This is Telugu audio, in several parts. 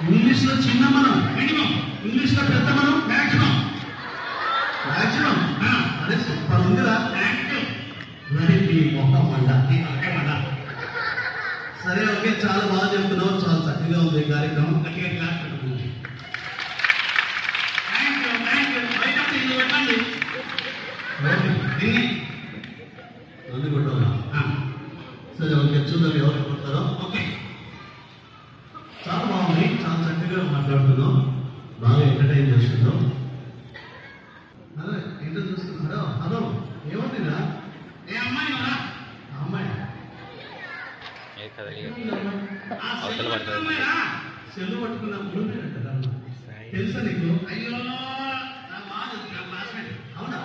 ఇంగ్లీష్ లో చిన్న మనం మినిమం, ఇంగ్లీష్ లో పెద్ద మనం మ్యాక్సిమం. మ్యాక్సిమం అదే సూపర్ ఉందిరా. రెడీ మొత్తం మళ్ళా సరే ఓకే, చాలా బాగా చెప్తున్నావు, చాలా చక్కగా ఉంది ఈ కార్యక్రమం. గట్టిగా క్లాస్ పెట్టుకుంది. నన్ను కొట్టాలా? సరే ఓకే, చూద్దాం ఎవరు కొడతారో. ఓకే, చాలా బాగుంది, చాలా చక్కగా మాట్లాడుతున్నాం, బాగా ఎంటర్టైన్ చేస్తున్నాం. అదే ఏంటో చూస్తున్నారో. హలో, ఏమండిరా? ఏ అమ్మాయి అమ్మాయి చెల్లు పట్టుకున్నప్పుడు తెలుసా నీకు? అయ్యో అవునా?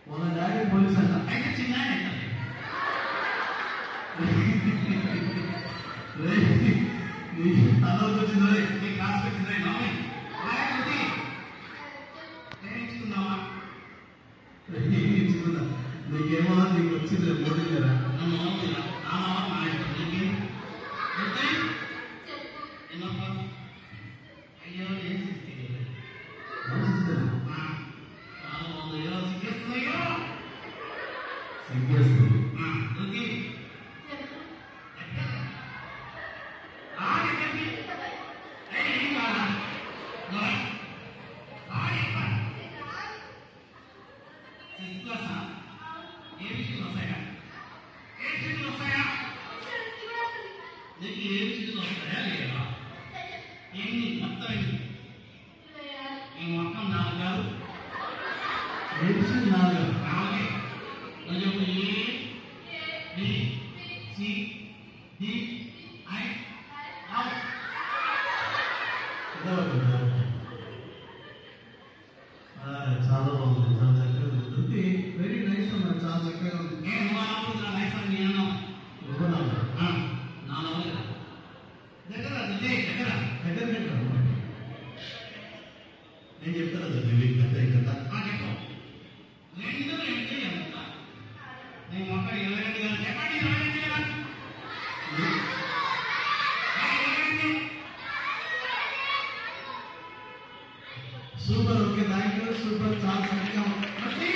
వాళ్ళ డాడీ పోలీస్ అంట. అయితే చిన్న తనకు వచ్చిందో నీ క్లాస్కి వచ్చిందో నీకేమో నీకు వచ్చింది మోడీ కదా. అయ్యో నీకు ఏం స్థితులు వస్తాయా లేదా? ఎన్ని మొత్తం ఈ మొత్తం 4 కాదు, 4 నాలుగే. కొంచెం చాలా బాగుంది, చాలా చక్కగా ఉంది. వెరీ నైస్ అన్న, చాలా చక్కగా ఉంది. నైస్ అని నేను నేను చెప్తాను కదా దిలీప్ కథ ఈ కథ. Super, okay, thank you, super, చాలా చక్కగా ఉంది.